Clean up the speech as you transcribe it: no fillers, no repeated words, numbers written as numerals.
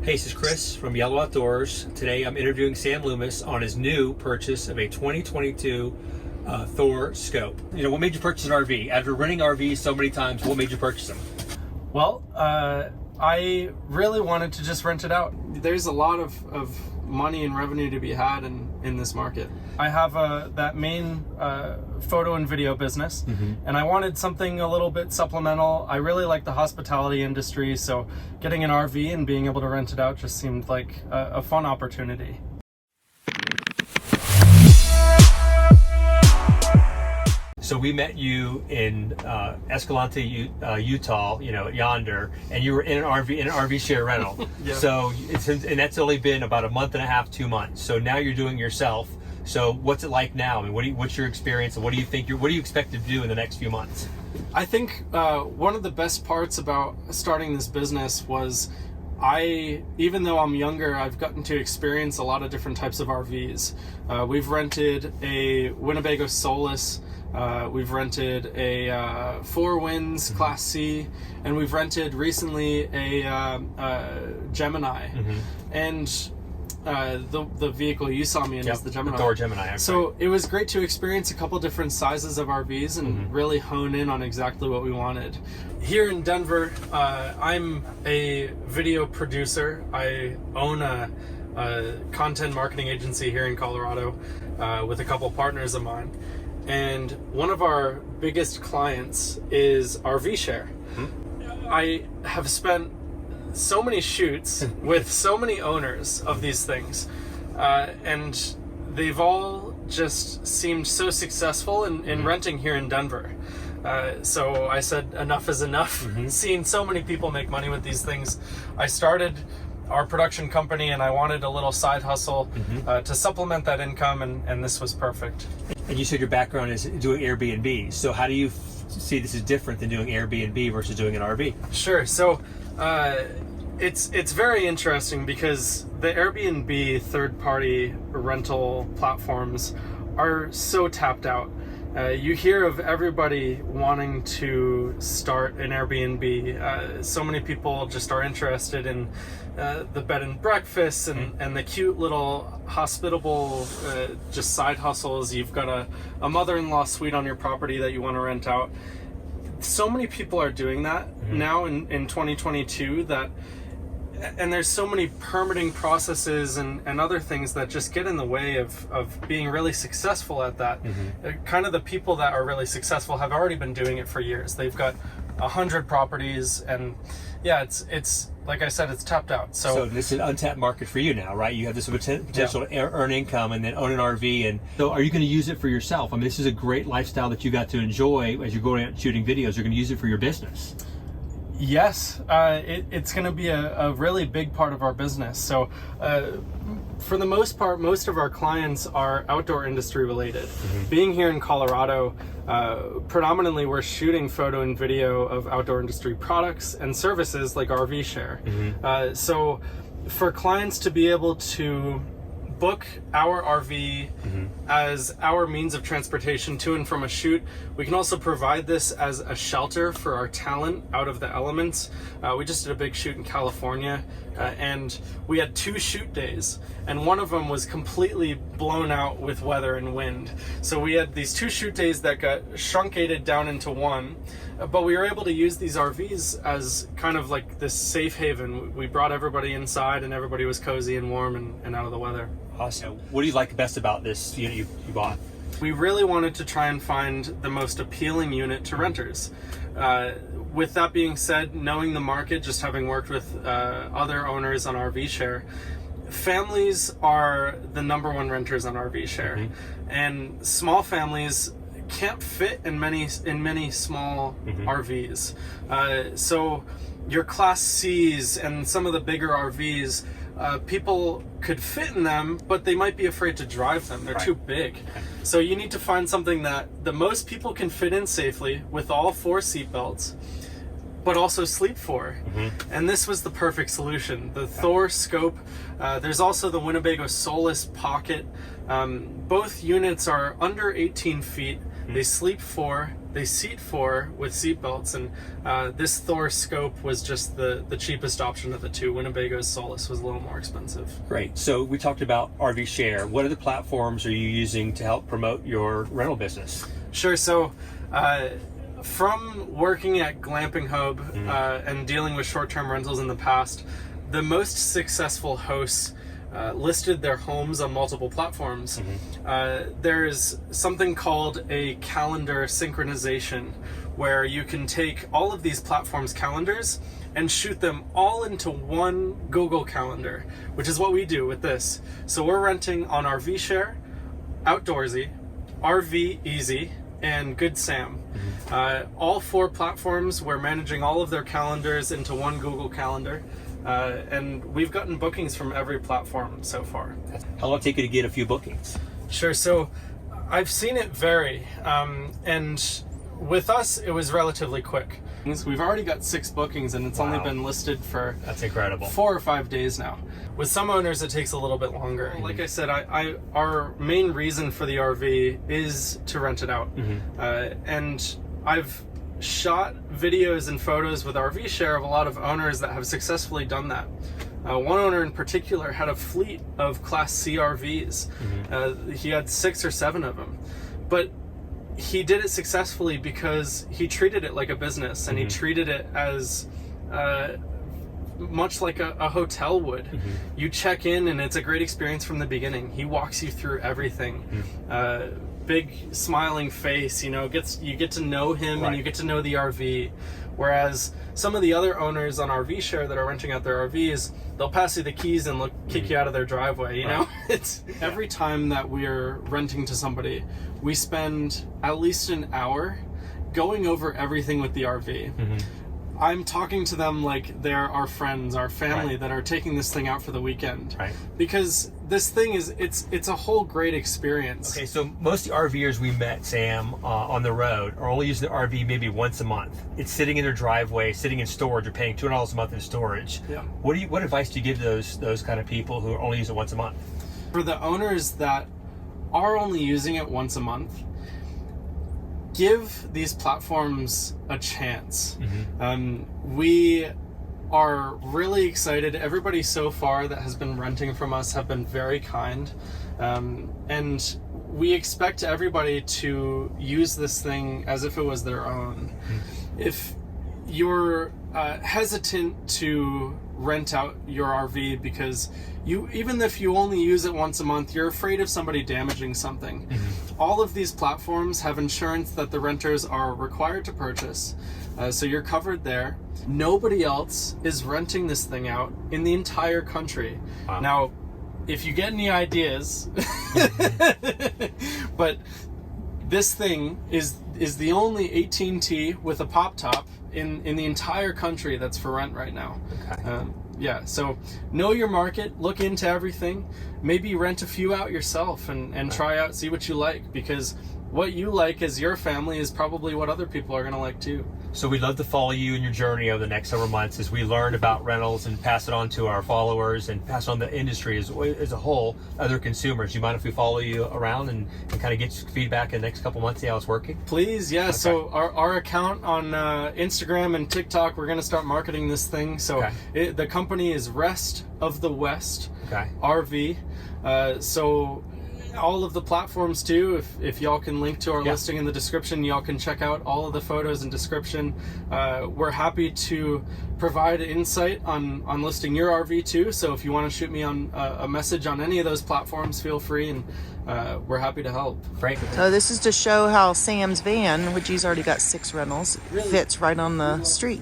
Hey, this is Chris from Yellow Outdoors. Today I'm interviewing Sam Loomis on his new purchase of a 2022 Thor Scope. You know, what made you purchase an RV? After renting RVs so many times, what made you purchase them? Well, I really wanted to just rent it out. There's a lot of money and revenue to be had in this market. I have that main photo and video business, and I wanted something a little bit supplemental. I really like the hospitality industry, so getting an RV and being able to rent it out just seemed like a fun opportunity. So we met you in Escalante, Utah, you know, yonder, and you were in an RV share rental. Yeah. So and that's only been about a month and a half, 2 months. So now you're doing it yourself. So what's it like now? I mean, what's your experience, and what do you expect to do in the next few months? I think one of the best parts about starting this business was even though I'm younger, I've gotten to experience a lot of different types of RVs. We've rented a Winnebago Solus. We've rented a Four Winds Class C, and we've rented recently a Gemini. And the vehicle you saw me in is the Gemini. The Thor Gemini. Okay. So it was great to experience a couple different sizes of RVs and really hone in on exactly what we wanted. Here in Denver, I'm a video producer. I own a content marketing agency here in Colorado with a couple partners of mine. And one of our biggest clients is RV Share. I have spent so many shoots with so many owners of these things, and they've all just seemed so successful in renting here in Denver. So I said enough is enough. Seeing so many people make money with these things, I started our production company, and I wanted a little side hustle to supplement that income, and this was perfect. And you said your background is doing Airbnb. So how do you see this is different than doing Airbnb versus doing an RV? Sure. So it's very interesting because the Airbnb third-party rental platforms are so tapped out. You hear of everybody wanting to start an Airbnb. So many people just are interested in the bed and breakfast and the cute little hospitable just side hustles. You've got a mother-in-law suite on your property that you want to rent out. So many people are doing that now in 2022 and there's so many permitting processes and other things that just get in the way of being really successful at that. Kind of the people that are really successful have already been doing it for years. They've got 100 properties, and yeah, it's like I said, it's tapped out. So this is an untapped market for you now, right? You have this potential to earn income and then own an RV. And so are you going to use it for yourself? I mean, this is a great lifestyle that you got to enjoy as you're going out and shooting videos. You're going to use it for your business. Yes, it's going to be a really big part of our business. So for the most part, most of our clients are outdoor industry related. Being here in Colorado, predominantly we're shooting photo and video of outdoor industry products and services like RV Share. So for clients to be able to book our RV as our means of transportation to and from a shoot. We can also provide this as a shelter for our talent out of the elements. We just did a big shoot in California, and we had 2 shoot days, and one of them was completely blown out with weather and wind. So we had these 2 shoot days that got truncated down into one, but we were able to use these RVs as kind of like this safe haven. We brought everybody inside, and everybody was cozy and warm and out of the weather. Awesome. What do you like best about this unit you bought? We really wanted to try and find the most appealing unit to renters. With that being said, knowing the market, just having worked with other owners on RV Share, families are the #1 renters on RV Share, and small families can't fit in many small RVs. So your Class C's and some of the bigger RVs, people could fit in them, but they might be afraid to drive them. They're too big. So you need to find something that the most people can fit in safely with all 4 seatbelts, but also sleep for. And this was the perfect solution. The Thor Scope. There's also the Winnebago Solus Pocket. Both units are under 18 feet. They sleep 4. they seat 4 with seat belts, and this Thor Scope was just the cheapest option of the two. Winnebago's Solus was a little more expensive. Great. So we talked about RV Share. What other platforms are you using to help promote your rental business? Sure. So from working at Glamping Hub and dealing with short-term rentals in the past, the most successful hosts listed their homes on multiple platforms. There's something called a calendar synchronization, where you can take all of these platforms' calendars and shoot them all into one Google Calendar, which is what we do with this. So we're renting on RV Share, Outdoorsy, RV Easy, and Good Sam. All 4 platforms, we're managing all of their calendars into one Google Calendar. And we've gotten bookings from every platform so far. How long did it take you to get a few bookings? Sure. So I've seen it vary. And with us, it was relatively quick. We've already got 6 bookings, and it's only been listed for That's incredible. 4 or 5 days now. With some owners, it takes a little bit longer. Like I said, our main reason for the RV is to rent it out. And I've shot videos and photos with RV Share of a lot of owners that have successfully done that. One owner in particular had a fleet of Class C RVs. He had 6 or 7 of them. But he did it successfully because he treated it like a business, and he treated it as much like a hotel would. You check in and it's a great experience from the beginning. He walks you through everything. Big smiling face, you get to know him, and you get to know the RV. Whereas some of the other owners on RV Share that are renting out their RVs, they'll pass you the keys and kick you out of their driveway, you know? It's every time that we're renting to somebody, we spend at least an hour going over everything with the RV. I'm talking to them like they're our friends, our family that are taking this thing out for the weekend. Because this thing it's a whole great experience. Okay, so most of the RVers we met, Sam, on the road are only using the RV maybe once a month. It's sitting in their driveway, sitting in storage, or paying $200 a month in storage. What advice do you give to those kind of people who only use it once a month? For the owners that are only using it once a month, give these platforms a chance. We are really excited. Everybody so far that has been renting from us have been very kind. And we expect everybody to use this thing as if it was their own. If you're hesitant to rent out your RV because even if you only use it once a month, you're afraid of somebody damaging something. All of these platforms have insurance that the renters are required to purchase, so you're covered there. Nobody else is renting this thing out in the entire country. Now, if you get any ideas, but this thing is the only 18T with a pop top in the entire country that's for rent right now. So know your market, look into everything, maybe rent a few out yourself and try out, see what you like, because what you like as your family is probably what other people are going to like too. So we'd love to follow you in your journey over the next several months as we learn about rentals and pass it on to our followers and pass on the industry as a whole, other consumers. You mind if we follow you around and kind of get feedback in the next couple months, see how it's working? Please, yeah. Okay. So our account on Instagram and TikTok, we're going to start marketing this thing. So the company is Rest of the West RV. So all of the platforms too, if y'all can link to our listing in the description, y'all can check out all of the photos and description. We're happy to provide insight on listing your RV too, so if you want to shoot me on a message on any of those platforms, feel free, and we're happy to help. Great. So this is to show how Sam's van, which he's already got 6 rentals, fits right on the street.